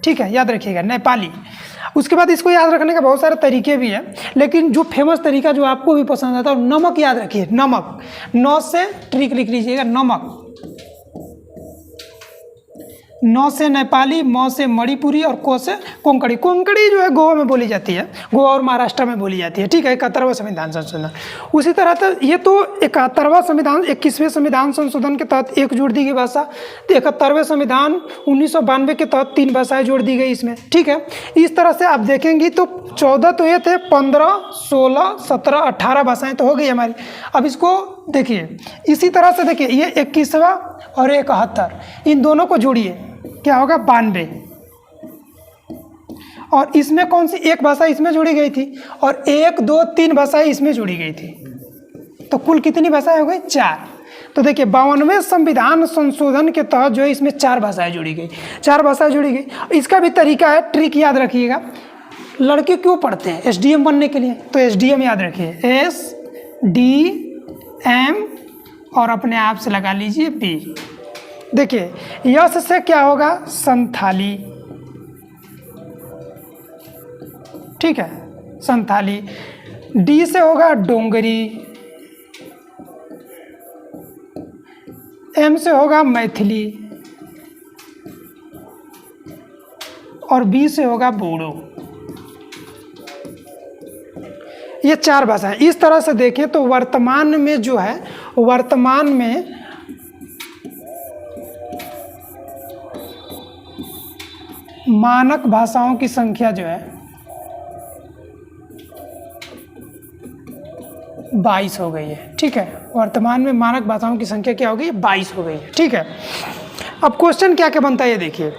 ठीक है, याद रखिएगा नेपाली। उसके बाद इसको याद रखने के बहुत सारे तरीके भी हैं, लेकिन जो फेमस तरीका जो आपको भी पसंद आता है, नमक याद रखिए, नमक। 9 से ट्रिक लिख लीजिएगा, नमक। 9 से नेपाली, म से मणिपुरी, और को से कोंकणी। कोंकणी जो है गोवा में बोली जाती है, गोवा और महाराष्ट्र में बोली जाती है। ठीक है, 71वां संविधान संशोधन। उसी तरह से ये तो 71वां संविधान, 21वें संविधान संशोधन के तहत एक जोड़ दी गई भाषा। 71वें संविधान 1992 के तहत 3 भाषाएं जोड़ दी गई इसमें। ठीक है, इस तरह से आप देखेंगी तो 14 तो ये थे, 15, 16, 17, 18 भाषाएं तो हो गई हमारी। अब इसको देखिए, इसी तरह से देखिए, ये 21वां और 71, इन दोनों को जोड़िए, क्या होगा? 92। और इसमें कौन सी एक भाषा इसमें जोड़ी गई थी, और 1, 2, 3 भाषाएं इसमें जोड़ी गई थी, तो कुल कितनी भाषाएं हो गई? 4। तो देखिए, 52वें संविधान संशोधन के तहत जो है इसमें 4 भाषाएं जोड़ी गई, 4 भाषाएं जोड़ी गई। इसका भी तरीका है, ट्रिक याद रखिएगा। लड़के क्यों पढ़ते हैं? SDM बनने के लिए, तो SDM याद रखिए, SDM, और अपने आप से लगा लीजिए B। देखिए, यस से क्या होगा? संथाली। ठीक है, संथाली। डी से होगा डोंगरी। एम से होगा मैथिली, और बी से होगा बोडो। ये 4 भाषाएं। इस तरह से देखें तो वर्तमान में जो है, वर्तमान में मानक भाषाओं की संख्या जो है 22 हो गई है। ठीक है, वर्तमान में मानक भाषाओं की संख्या क्या हो गई? 22 हो गई है। ठीक है, अब क्वेश्चन क्या क्या बनता है ये देखिए।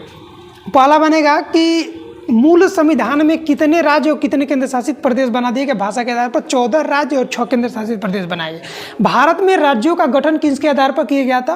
पहला बनेगा कि मूल संविधान में कितने राज्य और कितने केंद्र शासित प्रदेश बना दिए गए? भाषा के आधार पर 14 राज्य और 6 केंद्र शासित प्रदेश बनाए गए। भारत में राज्यों का गठन किसके आधार पर किया गया था?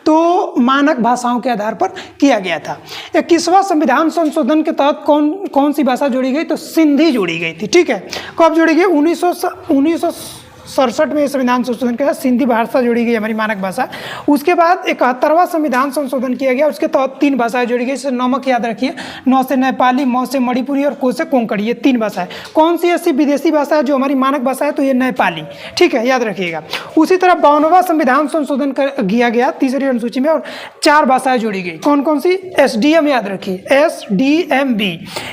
तो मानक भाषाओं के आधार पर किया गया था। 21वां संविधान संशोधन के तहत कौन सी भाषा जोड़ी गई? तो सिंधी जोड़ी गई थी। ठीक है, कब जोड़ी गई? 1967 में संविधान संशोधन के तहत सिंधी भाषा जोड़ी गई, हमारी मानक भाषा। उसके बाद 71वां संविधान संशोधन किया गया, उसके तहत 3 भाषाएं जोड़ी गई। जैसे नमक याद रखिए, 9 से नेपाली, म से मणिपुरी, और को से कोंकणी। ये 3 भाषाएं। कौन सी ऐसी विदेशी भाषा है जो हमारी मानक भाषा है? तो ये नेपाली। ठीक है, याद रखिएगा। उसी तरह 52वां संविधान संशोधन किया गया तीसरी अनुसूची में, और 4 भाषाएं जोड़ी गई। कौन कौन सी? SDM याद रखिए, SDMB।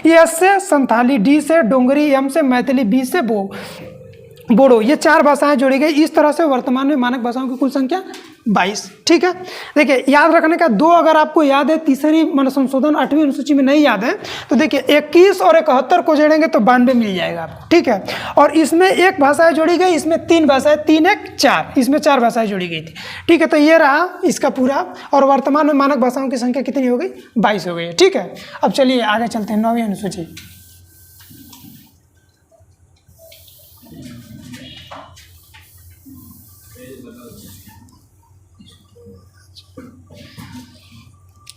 ये S से संथाली, D से डोंगरी, M से मैथिली, B से बोडो। ये 4 भाषाएं जोड़ी गई। इस तरह से वर्तमान में मानक भाषाओं की कुल संख्या 22। ठीक है, देखिए, याद रखने का 2 अगर आपको याद है, तीसरी संशोधन 8वीं अनुसूची में नहीं याद है, तो देखिए 21 और 71 को जोड़ेंगे तो 92 मिल जाएगा आपको। ठीक है, और इसमें 1 भाषाएं जोड़ी गई, इसमें 3 भाषाएं, 3, 1, 4, इसमें 4 भाषाएं जोड़ी गई थी। ठीक है, तो ये रहा इसका पूरा, और वर्तमान में मानक भाषाओं की संख्या कितनी हो गई? 22 हो गई है। ठीक है, अब चलिए आगे चलते हैं, 9वीं अनुसूची।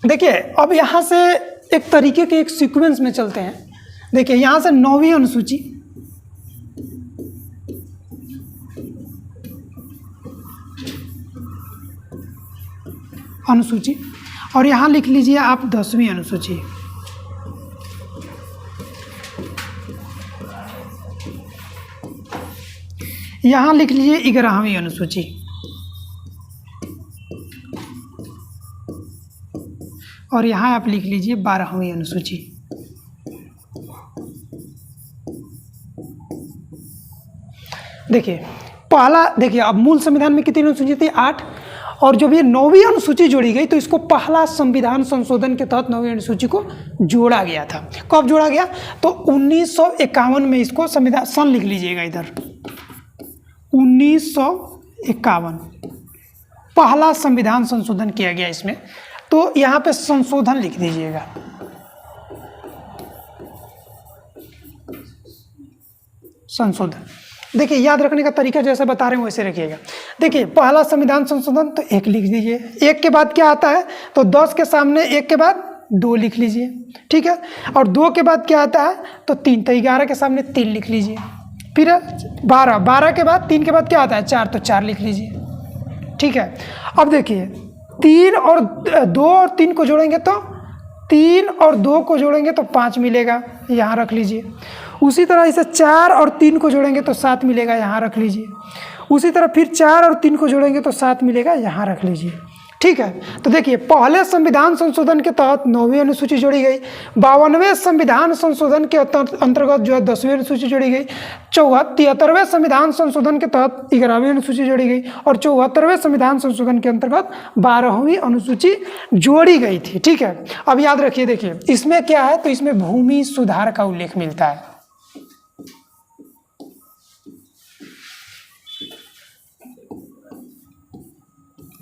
देखिए, अब यहाँ से एक तरीके के एक सीक्वेंस में चलते हैं। देखिए, यहाँ से 9वीं अनुसूची, और यहाँ लिख लीजिए आप 10वीं अनुसूची। यहाँ लिख लीजिए 11वीं अनुसूची, और यहाँ आप लिख लीजिए 12वीं अनुसूची। देखिए, पहला देखिए, अब मूल संविधान में कितनी अनुसूची थी? 8, और जब ये 9वीं अनुसूची जोड़ी गई तो इसको पहला संविधान संशोधन के तहत 9वीं अनुसूची को जोड़ा गया था। कब जोड़ा गया? तो 1951 में इसको संविधान, सन लिख लीजिएगा इधर, 1951 पहला संविधान संशोधन किया गया इसमें। तो यहाँ पे संशोधन लिख दीजिएगा, संशोधन। देखिए याद रखने का तरीका जैसे बता रहे हैं वैसे रखिएगा। देखिए पहला संविधान संशोधन तो 1 लिख दीजिए, 1 के बाद क्या आता है तो 10 के सामने 1 के बाद 2 लिख लीजिए, ठीक है। और 2 के बाद क्या आता है तो 3, तो 11 के सामने 3 लिख लीजिए। फिर 12, 12 के बाद 3 के बाद क्या आता है 4, तो 4 लिख लीजिए, ठीक है। अब देखिए 3 और 2 और 3 को जोड़ेंगे तो 3 और 2 को जोड़ेंगे तो 5 मिलेगा, यहाँ रख लीजिए। उसी तरह इसे 4 और 3 को जोड़ेंगे तो 7 मिलेगा, यहाँ रख लीजिए। उसी तरह फिर 4 और 3 को जोड़ेंगे तो 7 मिलेगा, यहाँ रख लीजिए, ठीक है। तो देखिए पहले संविधान संशोधन के तहत 9वीं अनुसूची जोड़ी गई, 52वें संविधान संशोधन के अंतर्गत जो है 10वीं अनुसूची जोड़ी गई, 73वें संविधान संशोधन के तहत 11वीं अनुसूची जोड़ी गई और 74वें संविधान संशोधन के अंतर्गत 12वीं अनुसूची जोड़ी गई थी, ठीक है। अब याद रखिए, देखिए इसमें क्या है तो इसमें भूमि सुधार का उल्लेख मिलता है।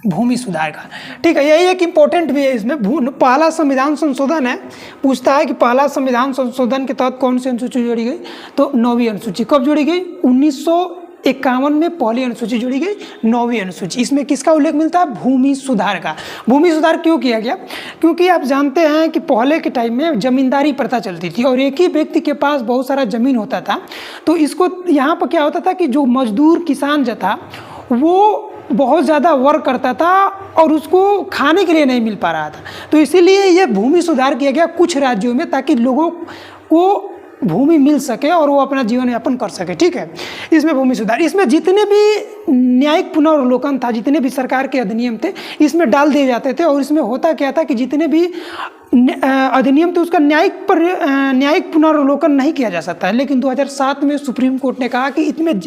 भूमि सुधार का, ठीक है। यही एक इम्पोर्टेंट भी है इसमें। पहला संविधान संशोधन है, पूछता है कि पहला संविधान संशोधन के तहत कौन सी अनुसूची जोड़ी गई, तो 9वीं अनुसूची। कब जोड़ी गई? 1951 में पहली अनुसूची जोड़ी गई, 9वीं अनुसूची। इसमें किसका उल्लेख मिलता है? भूमि सुधार का। भूमि सुधार क्यों किया गया? क्योंकि आप जानते हैं कि पहले के टाइम में जमींदारी प्रथा चलती थी और एक ही व्यक्ति के पास बहुत सारा जमीन होता था। तो इसको यहाँ पर क्या होता था कि जो मजदूर किसान जो था वो बहुत ज़्यादा वर्क करता था और उसको खाने के लिए नहीं मिल पा रहा था। तो इसीलिए ये भूमि सुधार किया गया कुछ राज्यों में, ताकि लोगों को भूमि मिल सके और वो अपना जीवन यापन कर सके, ठीक है। इसमें भूमि सुधार, इसमें जितने भी न्यायिक पुनर्वलोकन था, जितने भी सरकार के अधिनियम थे इसमें डाल दिए जाते थे। और इसमें होता क्या था कि जितने भी अधिनियम थे उसका न्यायिक पुनर्वलोकन नहीं किया जा सकता है। लेकिन 2007 में सुप्रीम कोर्ट ने कहा कि इसमें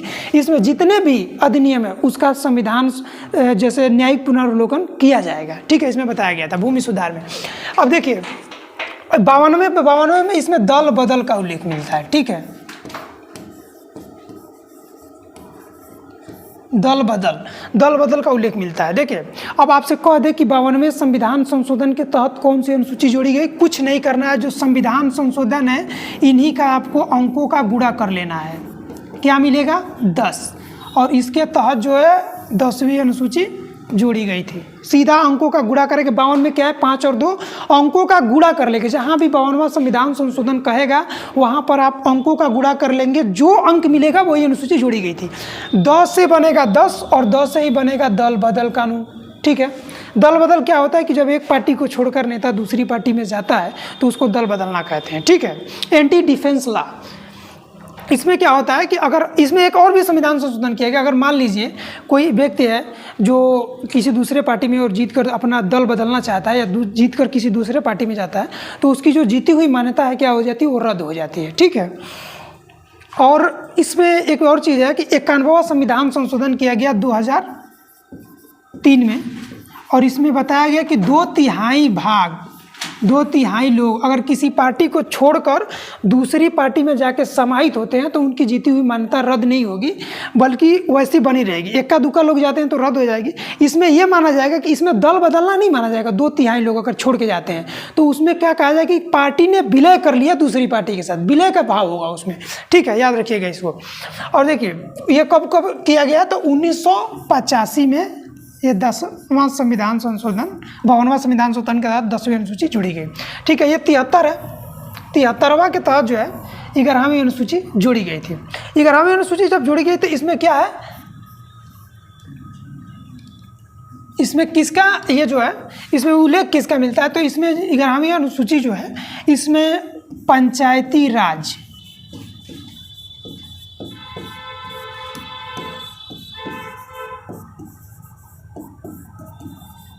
जितने भी अधिनियम है उसका संविधान जैसे न्यायिक पुनर्वलोकन किया जाएगा, ठीक है। इसमें बताया गया था भूमि सुधार में। अब देखिए 52 में इसमें दल बदल का उल्लेख मिलता है, ठीक है। दल बदल का उल्लेख मिलता है। देखिए अब आपसे कह दे कि 52वें संविधान संशोधन के तहत कौन सी अनुसूची जोड़ी गई, कुछ नहीं करना है। जो संविधान संशोधन है इन्हीं का आपको अंकों का गुणा कर लेना है। क्या मिलेगा? 10। और इसके तहत जो है 10वीं अनुसूची जोड़ी गई थी। सीधा अंकों का गुणा करेंगे। 52 में क्या है? 5 और 2 अंकों का गुणा कर लेंगे। जहाँ भी 52वां संविधान संशोधन कहेगा वहाँ पर आप अंकों का गुणा कर लेंगे, जो अंक मिलेगा वही अनुसूची जोड़ी गई थी। 10 से बनेगा 10 और 10 से ही बनेगा दल बदल कानून, ठीक है। दल बदल क्या होता है कि जब एक पार्टी को छोड़कर नेता दूसरी पार्टी में जाता है तो उसको दल बदलना कहते हैं, ठीक है। एंटी डिफेंस लॉ, इसमें क्या होता है कि अगर इसमें एक और भी संविधान संशोधन किया गया। अगर मान लीजिए कोई व्यक्ति है जो किसी दूसरे पार्टी में और जीतकर अपना दल बदलना चाहता है या जीतकर किसी दूसरे पार्टी में जाता है तो उसकी जो जीती हुई मान्यता है क्या हो जाती है? वो रद्द हो जाती है, ठीक है। और इसमें एक और चीज़ है कि 91वां संविधान संशोधन किया गया 2003 में। और इसमें बताया गया कि 2/3 लोग अगर किसी पार्टी को छोड़कर दूसरी पार्टी में जाके समाहित होते हैं तो उनकी जीती हुई मान्यता रद्द नहीं होगी, बल्कि वैसी बनी रहेगी। इक्का दुक्का लोग जाते हैं तो रद्द हो जाएगी। इसमें यह माना जाएगा कि इसमें दल बदलना नहीं माना जाएगा। 2/3 लोग अगर छोड़ के जाते हैं तो उसमें क्या कहा जाएगा कि पार्टी ने विलय कर लिया दूसरी पार्टी के साथ, विलय का भाव होगा उसमें, ठीक है। याद रखिएगा इसको। और देखिए ये कब किया गया? तो 1985 में ये 10वां संविधान संशोधन 52वां संविधान संशोधन के तहत 10वीं अनुसूची जुड़ी गई, ठीक है। ये 73 है। 73वां के तहत जो है 11वीं अनुसूची जोड़ी गई थी। 11वीं अनुसूची जब जोड़ी गई तो इसमें क्या है, इसमें किसका ये जो है इसमें उल्लेख किसका मिलता है? तो इसमें 11वीं अनुसूची जो है इसमें पंचायती राज,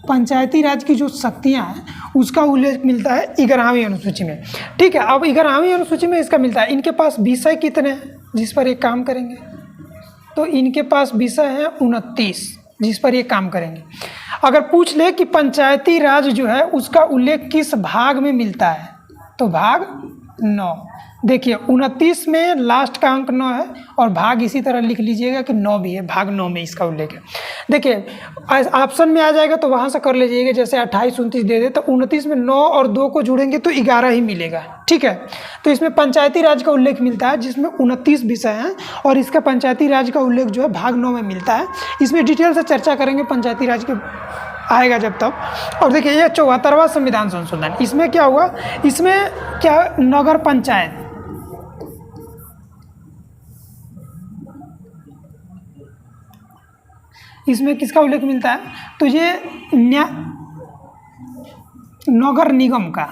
पंचायती राज की जो शक्तियां हैं उसका उल्लेख मिलता है 11वीं अनुसूची में, ठीक है। अब 11वीं अनुसूची में इसका मिलता है। इनके पास विषय कितने हैं जिस पर एक काम करेंगे? तो इनके पास विषय है 29, जिस पर ये काम करेंगे। अगर पूछ ले कि पंचायती राज जो है उसका उल्लेख किस भाग में मिलता है, तो भाग 9। देखिए 29 में लास्ट का अंक 9 है और भाग इसी तरह लिख लीजिएगा कि 9 भी है, भाग 9 में इसका उल्लेख है। देखिए ऑप्शन में आ जाएगा तो वहाँ से कर लीजिएगा, जैसे 28 29 दे दे तो 29 में 9 और 2 को जोड़ेंगे तो 11 ही मिलेगा, ठीक है। तो इसमें पंचायती राज का उल्लेख मिलता है जिसमें 29 विषय हैं और इसका पंचायती राज का उल्लेख जो है भाग 9 में मिलता है। इसमें डिटेल से चर्चा करेंगे पंचायती राज के आएगा जब तब। और देखिए ये 74वां संविधान संशोधन, इसमें क्या हुआ, इसमें क्या नगर पंचायत, इसमें किसका उल्लेख मिलता है, तो ये नगर निगम का,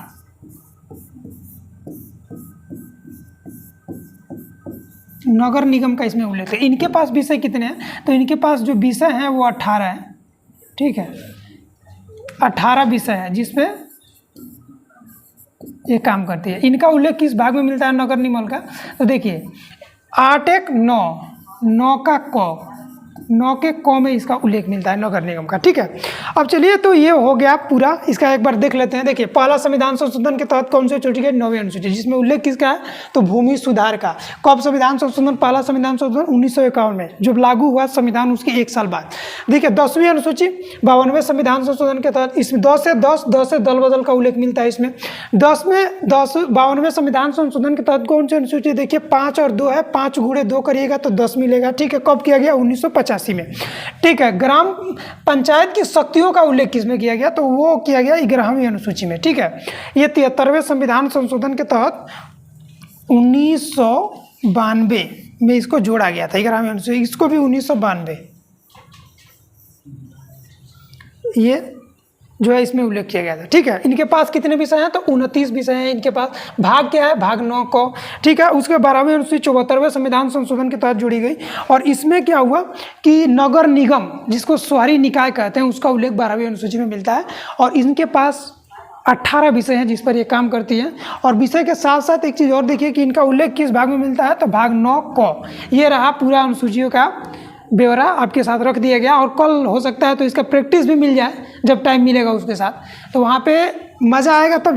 नगर निगम का इसमें उल्लेख है। इनके पास विषय कितने हैं, तो इनके पास जो विषय हैं वो 18 है, ठीक है, 18 विषय है जिसपे ये काम करती है। इनका उल्लेख किस भाग में मिलता है नगर निगम का, तो देखिए 8 1 9, 9 का क, 9 के क में इसका उल्लेख मिलता है नगर निगम का, ठीक है। अब चलिए तो ये हो गया पूरा, इसका एक बार देख लेते हैं। देखिए पहला संविधान संशोधन के तहत कौन सी छूटी गई, 9वीं अनुसूची, जिसमें उल्लेख किसका है, तो भूमि सुधार का। कब संविधान संशोधन, पहला संविधान संशोधन 1951 में, जब लागू हुआ संविधान उसके 1 साल बाद। देखिए 10वीं अनुसूची 52वें संविधान संशोधन के तहत, इसमें 10 से दल बदल का उल्लेख मिलता है। इसमें 52वें संविधान संशोधन के तहत कौन सी अनुसूची, देखिए 5 और 2 है, 5 गुणे 2 करिएगा तो 10 मिलेगा, ठीक है। कब किया गया, 1985 में, ठीक है। ग्राम पंचायत की शक्तियों का उल्लेख किसमें किया गया, तो वो किया गया 11वीं अनुसूची में, ठीक है। ये 73वें संविधान संशोधन के तहत 1992 में इसको जोड़ा गया था, 11वीं अनुसूची, इसको भी 1992 ये जो है इसमें उल्लेख किया गया था, ठीक है। इनके पास कितने विषय हैं, तो 29 विषय हैं इनके पास। भाग क्या है, भाग 9 को, ठीक है। उसके 12वीं अनुसूची 74वें संविधान संशोधन के तहत जोड़ी गई और इसमें क्या हुआ कि नगर निगम, जिसको शहरी निकाय कहते हैं, उसका उल्लेख 12वीं अनुसूची में मिलता है और इनके पास 18 विषय हैं जिस पर ये काम करती हैं। और विषय के साथ साथ एक चीज़ और देखिए कि इनका उल्लेख किस भाग में मिलता है, तो भाग 9 को। ये रहा पूरा अनुसूचियों का ब्यौरा आपके साथ रख दिया गया और कल हो सकता है तो इसका प्रैक्टिस भी मिल जाए जब टाइम मिलेगा उसके साथ, तो वहाँ पे मज़ा आएगा तब।